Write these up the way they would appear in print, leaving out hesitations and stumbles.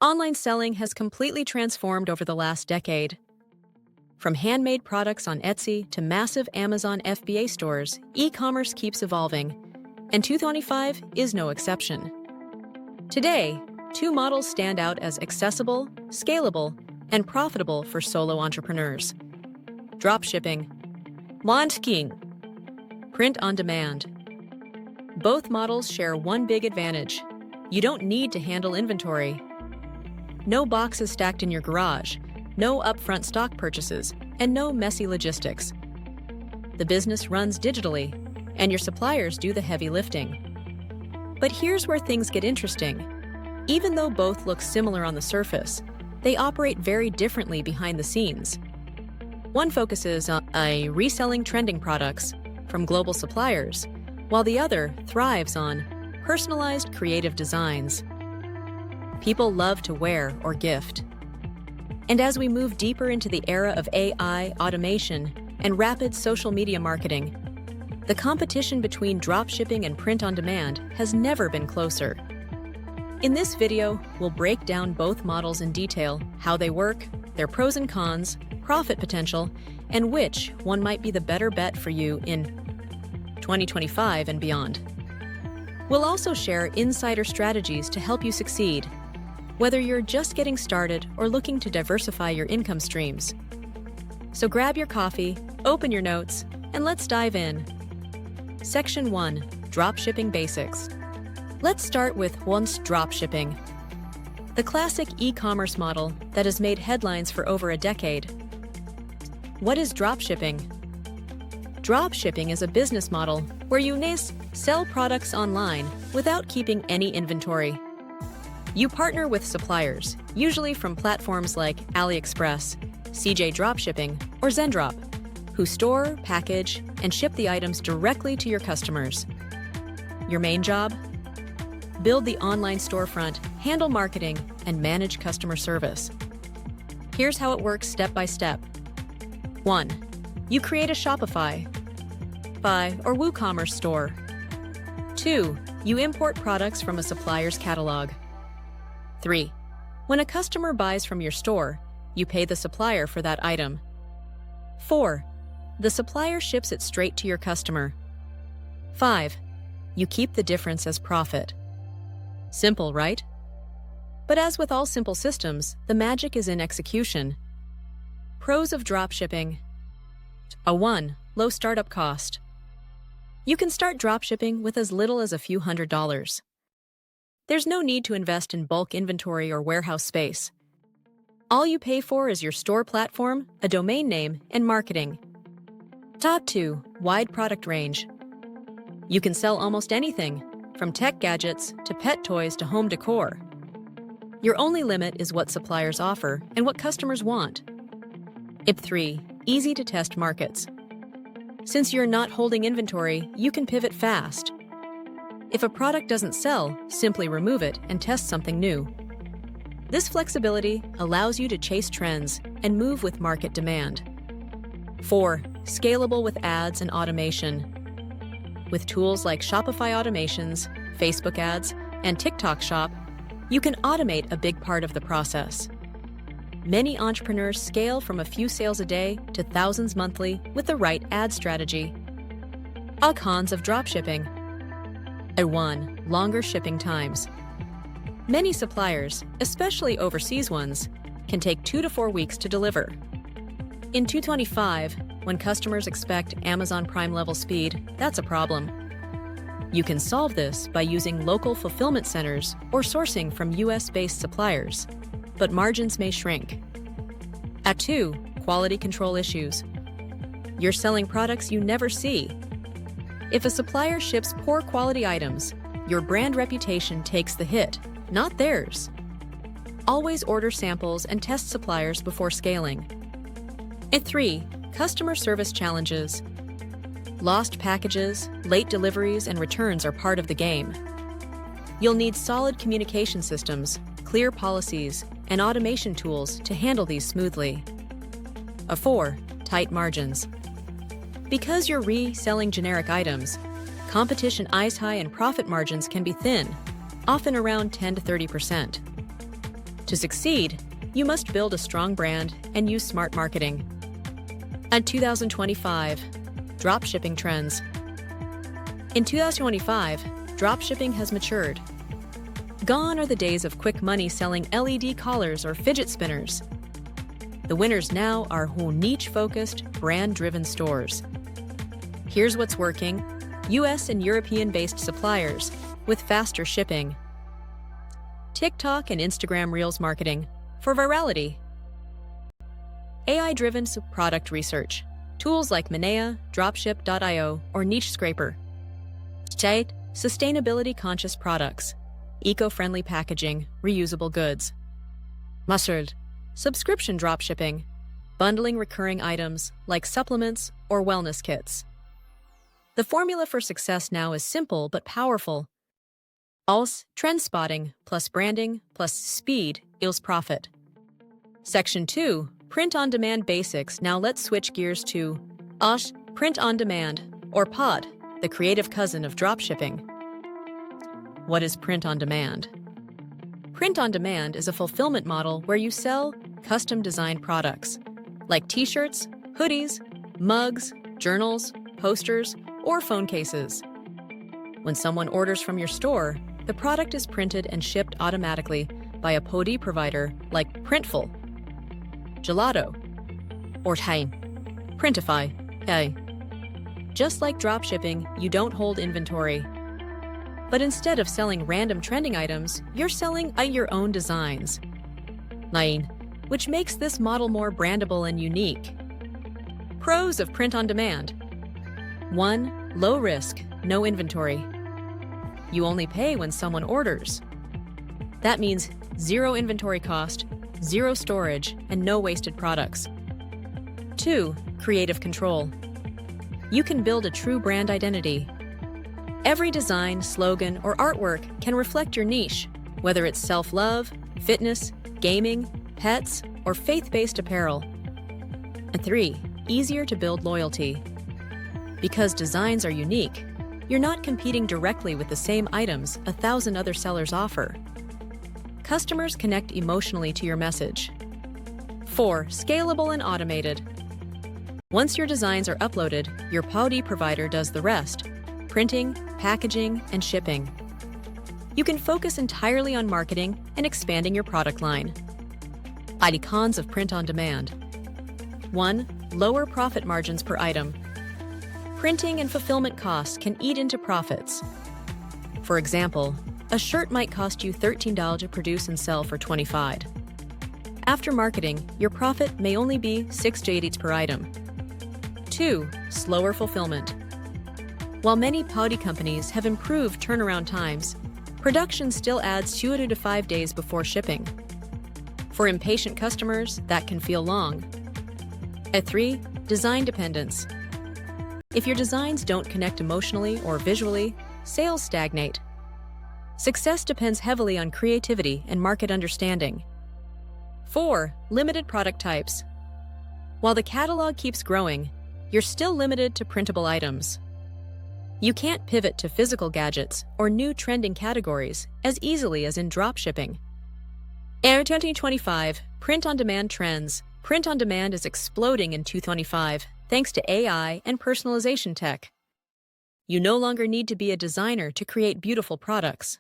Online selling has completely transformed over the last decade. From handmade products on Etsy to massive Amazon FBA stores, e-commerce keeps evolving, and 2025 is no exception. Today, two models stand out as accessible, scalable, and profitable for solo entrepreneurs. Dropshipping, print on demand. Both models share one big advantage. You don't need to handle inventory. No boxes stacked in your garage, no upfront stock purchases, and no messy logistics. The business runs digitally, and your suppliers do the heavy lifting. But here's where things get interesting. Even though both look similar on the surface, they operate very differently behind the scenes. One focuses on reselling trending products from global suppliers, while the other thrives on personalized creative designs people love to wear or gift. And as we move deeper into the era of AI, automation, and rapid social media marketing, the competition between dropshipping and print on demand has never been closer. In this video, we'll break down both models in detail, how they work, their pros and cons, profit potential, and which one might be the better bet for you in 2025 and beyond. We'll also share insider strategies to help you succeed, whether you're just getting started or looking to diversify your income streams. So grab your coffee, open your notes, and let's dive in. Section 1. Dropshipping Basics. Let's start with dropshipping, the classic e-commerce model that has made headlines for over a decade. What is dropshipping? Dropshipping is a business model where you sell products online without keeping any inventory. You partner with suppliers, usually from platforms like AliExpress, CJ Dropshipping, or Zendrop, who store, package, and ship the items directly to your customers. Your main job? Build the online storefront, handle marketing, and manage customer service. Here's how it works step by step. 1. You create a Shopify or WooCommerce store. 2. You import products from a supplier's catalog. 3. When a customer buys from your store, you pay the supplier for that item. 4. The supplier ships it straight to your customer. 5. You keep the difference as profit. Simple, right? But as with all simple systems, the magic is in execution. Pros of dropshipping. 1. Low startup cost. You can start dropshipping with as little as a few $100s. There's no need to invest in bulk inventory or warehouse space. All you pay for is your store platform, a domain name, and marketing. 2. Wide product range. You can sell almost anything, from tech gadgets to pet toys to home decor. Your only limit is what suppliers offer and what customers want. 3. Easy to test markets. Since you're not holding inventory, you can pivot fast. If a product doesn't sell, simply remove it and test something new. This flexibility allows you to chase trends and move with market demand. 4. Scalable with ads and automation. With tools like Shopify automations, Facebook ads, and TikTok Shop, you can automate a big part of the process. Many entrepreneurs scale from a few sales a day to thousands monthly with the right ad strategy. Cons of dropshipping. 1. Longer shipping times. Many suppliers, especially overseas ones, can take 2 to 4 weeks to deliver. In 2025, when customers expect Amazon Prime level speed, that's a problem. You can solve this by using local fulfillment centers or sourcing from US-based suppliers, but margins may shrink. 2. Quality control issues. You're selling products you never see. If a supplier ships poor quality items, your brand reputation takes the hit, not theirs. Always order samples and test suppliers before scaling. 3. Customer service challenges. Lost packages, late deliveries, and returns are part of the game. You'll need solid communication systems, clear policies, and automation tools to handle these smoothly. 4. Tight margins. Because you're reselling generic items, competition eyes high and profit margins can be thin, often around 10 to 30%. To succeed, you must build a strong brand and use smart marketing. And 2025, dropshipping trends. In 2025, dropshipping has matured. Gone are the days of quick money selling LED collars or fidget spinners. The winners now are who niche-focused, brand-driven stores. Here's what's working: US and European-based suppliers with faster shipping. TikTok and Instagram Reels marketing for virality. AI-driven product research. Tools like Minea, Dropship.io, or Niche Scraper. Sustainability-conscious products. Eco-friendly packaging, reusable goods. Mustard. Subscription dropshipping. Bundling recurring items like supplements or wellness kits. The formula for success now is simple but powerful. Als trend spotting plus branding plus speed equals profit. Section 2, Print on Demand Basics. Now let's switch gears to Als Print on Demand, or POD, the creative cousin of dropshipping. What is print on demand? Print on demand is a fulfillment model where you sell custom-designed products like t-shirts, hoodies, mugs, journals, posters, or phone cases. When someone orders from your store, the product is printed and shipped automatically by a POD provider like Printful, Gelato, or Time, Printify. Just like dropshipping, you don't hold inventory. But instead of selling random trending items, you're selling your own designs. 9. Which makes this model more brandable and unique. Pros of print on demand. 1. Low risk, no inventory. You only pay when someone orders. That means zero inventory cost, zero storage, and no wasted products. 2. Creative control. You can build a true brand identity. Every design, slogan, or artwork can reflect your niche, whether it's self-love, fitness, gaming, pets, or faith-based apparel. And 3. Easier to build loyalty. Because designs are unique, you're not competing directly with the same items 1,000 other sellers offer. Customers connect emotionally to your message. 4. Scalable and automated. Once your designs are uploaded, your POD provider does the rest: printing, packaging, and shipping. You can focus entirely on marketing and expanding your product line. Cons of print on demand. 1. Lower profit margins per item. Printing and fulfillment costs can eat into profits. For example, a shirt might cost you $13 to produce and sell for $25. After marketing, your profit may only be 6 to 8 per item. 2. Slower fulfillment. While many POD companies have improved turnaround times, production still adds 2 to 5 days before shipping. For impatient customers, that can feel long. 3. Design dependence. If your designs don't connect emotionally or visually, sales stagnate. Success depends heavily on creativity and market understanding. 4. Limited product types. While the catalog keeps growing, you're still limited to printable items. You can't pivot to physical gadgets or new trending categories as easily as in dropshipping. In 2025, print-on-demand trends. Print-on-demand is exploding in 2025 thanks to AI and personalization tech. You no longer need to be a designer to create beautiful products.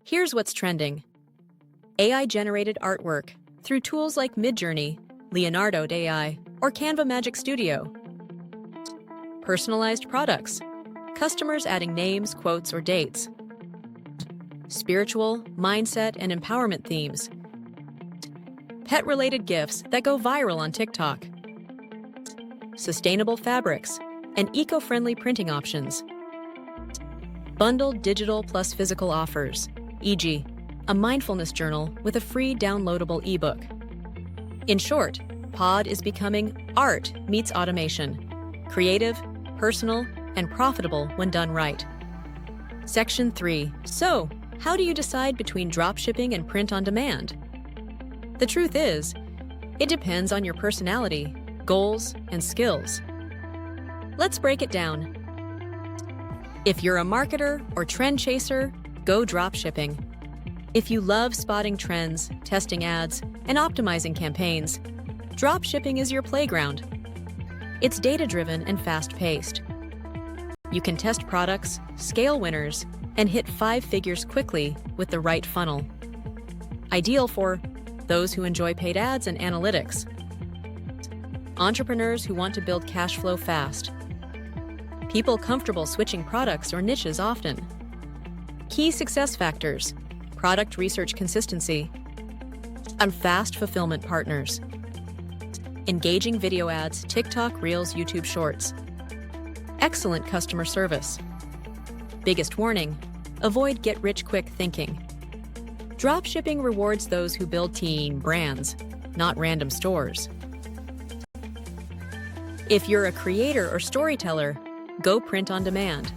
Here's what's trending. AI-generated artwork through tools like Midjourney, Leonardo AI, or Canva Magic Studio. Personalized products. Customers adding names, quotes, or dates. Spiritual, mindset, and empowerment themes. Pet-related gifts that go viral on TikTok. Sustainable fabrics and eco-friendly printing options. Bundled digital plus physical offers, e.g., a mindfulness journal with a free downloadable ebook. In short, POD is becoming art meets automation. Creative, personal, and profitable when done right. Section 3. So, how do you decide between dropshipping and print on demand? The truth is, it depends on your personality, goals, and skills. Let's break it down. If you're a marketer or trend chaser, go dropshipping. If you love spotting trends, testing ads, and optimizing campaigns, dropshipping is your playground. It's data-driven and fast-paced. You can test products, scale winners, and hit 5 figures quickly with the right funnel. Ideal for those who enjoy paid ads and analytics, entrepreneurs who want to build cash flow fast, people comfortable switching products or niches often. Key success factors: product research consistency, and fast fulfillment partners. Engaging video ads, TikTok, Reels, YouTube Shorts. Excellent customer service. Biggest warning: avoid get-rich-quick thinking. Dropshipping rewards those who build team brands, not random stores. If you're a creator or storyteller, go print on demand.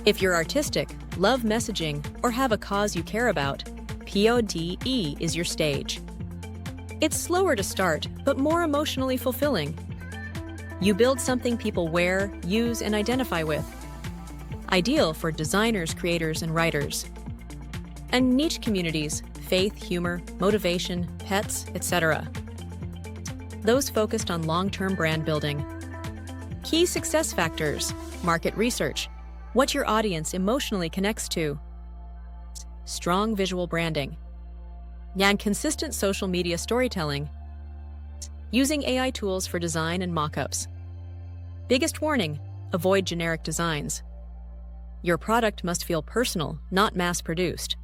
If you're artistic, love messaging, or have a cause you care about, PODE is your stage. It's slower to start, but more emotionally fulfilling. You build something people wear, use, and identify with. Ideal for designers, creators, and writers. And niche communities: faith, humor, motivation, pets, etc. Those focused on long-term brand building. Key success factors: market research, what your audience emotionally connects to, strong visual branding, and consistent social media storytelling, using AI tools for design and mock-ups. Biggest warning: avoid generic designs. Your product must feel personal, not mass-produced.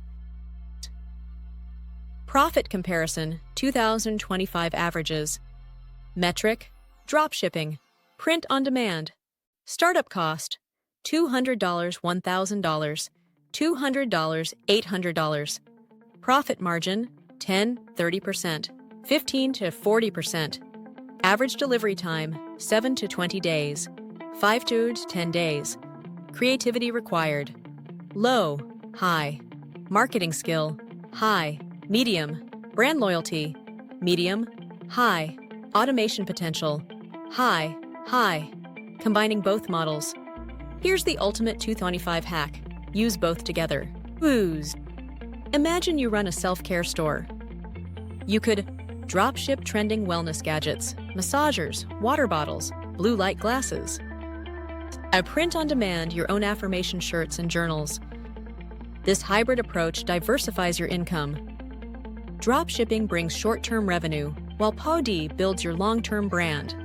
Profit comparison: 2025 averages. Metric: dropshipping, print on demand. Startup cost: $200, $1,000, $200, $800. Profit margin: 10–30%, 15 to 40%. Average delivery time: 7 to 20 days, 5 to 10 days. Creativity required: low, high. Marketing skill: high, medium. Brand loyalty: medium, high. Automation potential: high, high. Combining both models. Here's the ultimate 225 hack. Use both together. Who's? Imagine you run a self-care store. You could dropship trending wellness gadgets, massagers, water bottles, blue light glasses. Print on demand your own affirmation shirts and journals. This hybrid approach diversifies your income. Dropshipping brings short-term revenue, while PODE builds your long-term brand.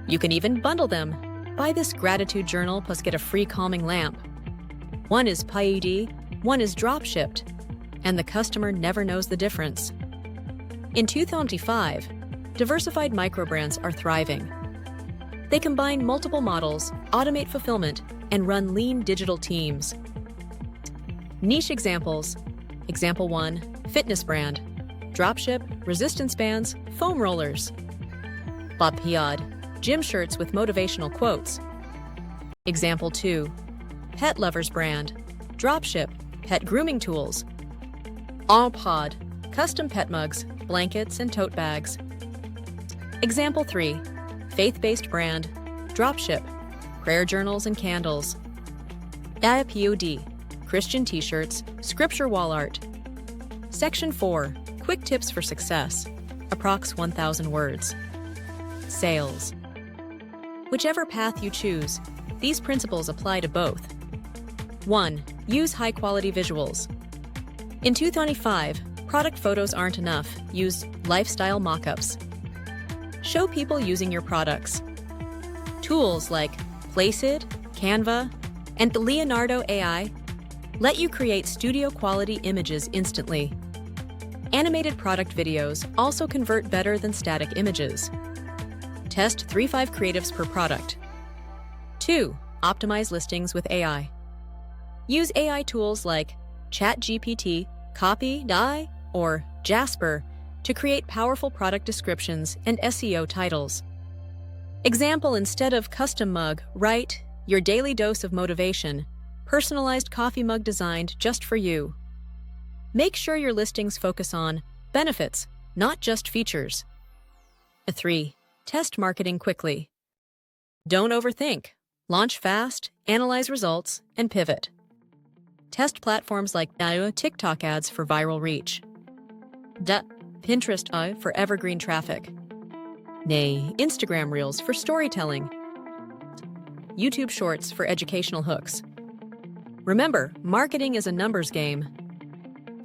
You can even bundle them. Buy this gratitude journal plus get a free calming lamp. One is PODE, one is dropshipped, and the customer never knows the difference. In 2025, diversified microbrands are thriving. They combine multiple models, automate fulfillment, and run lean digital teams. Niche examples: Example 1, fitness brand. Dropship, resistance bands, foam rollers. Bobpiad, gym shirts with motivational quotes. Example 2, pet lovers brand. Dropship, pet grooming tools. Allpod, custom pet mugs, blankets, and tote bags. Example 3, faith-based brand. Dropship, prayer journals and candles. PODE, Christian t-shirts, scripture wall art. Section 4, quick tips for success. Approx 1,000 words. Sales. Whichever path you choose, these principles apply to both. 1. Use high-quality visuals. In 2025, product photos aren't enough. Use lifestyle mock-ups. Show people using your products. Tools like Placeit, Canva, and the Leonardo AI let you create studio-quality images instantly. Animated product videos also convert better than static images. Test 3–5 creatives per product. 2. Optimize listings with AI. Use AI tools like ChatGPT, Copy.ai, or Jasper to create powerful product descriptions and SEO titles. Example: instead of custom mug, write your daily dose of motivation, personalized coffee mug designed just for you. Make sure your listings focus on benefits, not just features. 3. Test marketing quickly. Don't overthink. Launch fast, analyze results, and pivot. Test platforms like TikTok ads for viral reach. Pinterest for evergreen traffic. Instagram Reels for storytelling. YouTube Shorts for educational hooks. Remember, marketing is a numbers game.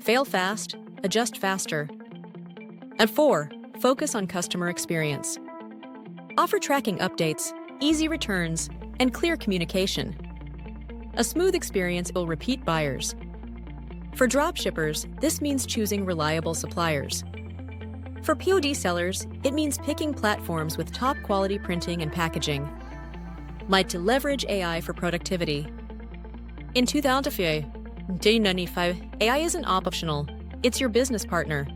Fail fast, adjust faster. And 4, focus on customer experience. Offer tracking updates, easy returns, and clear communication. A smooth experience will repeat buyers. For dropshippers, this means choosing reliable suppliers. For POD sellers, it means picking platforms with top-quality printing and packaging. To leverage AI for productivity. In 2005, AI isn't optional, it's your business partner.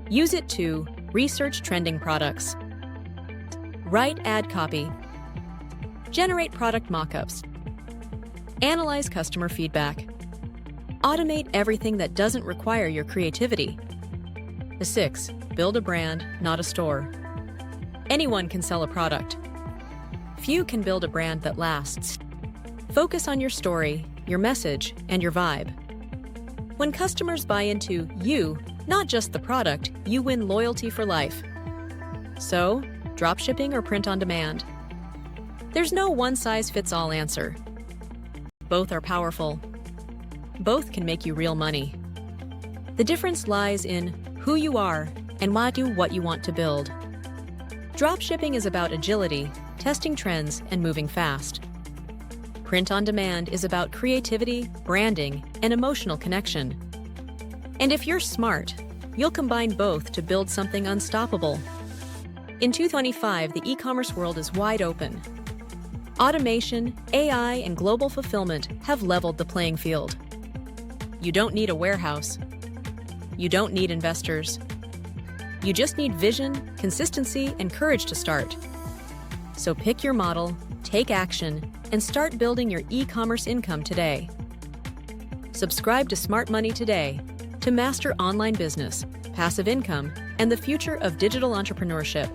Use it to research trending products, write ad copy, generate product mockups, analyze customer feedback, automate everything that doesn't require your creativity. 6, build a brand, not a store. Anyone can sell a product. Few can build a brand that lasts. Focus on your story, your message, and your vibe. When customers buy into you, not just the product, you win loyalty for life. So, dropshipping or print on demand? There's no one-size-fits-all answer. Both are powerful. Both can make you real money. The difference lies in who you are and what you want to build. Dropshipping is about agility, testing trends, and moving fast. Print on demand is about creativity, branding, and emotional connection. And if you're smart, you'll combine both to build something unstoppable. In 2025, the e-commerce world is wide open. Automation, AI, and global fulfillment have leveled the playing field. You don't need a warehouse. You don't need investors. You just need vision, consistency, and courage to start. So pick your model, take action, and start building your e-commerce income today. Subscribe to Smart Money today to master online business, passive income, and the future of digital entrepreneurship.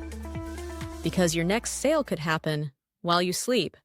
Because your next sale could happen while you sleep.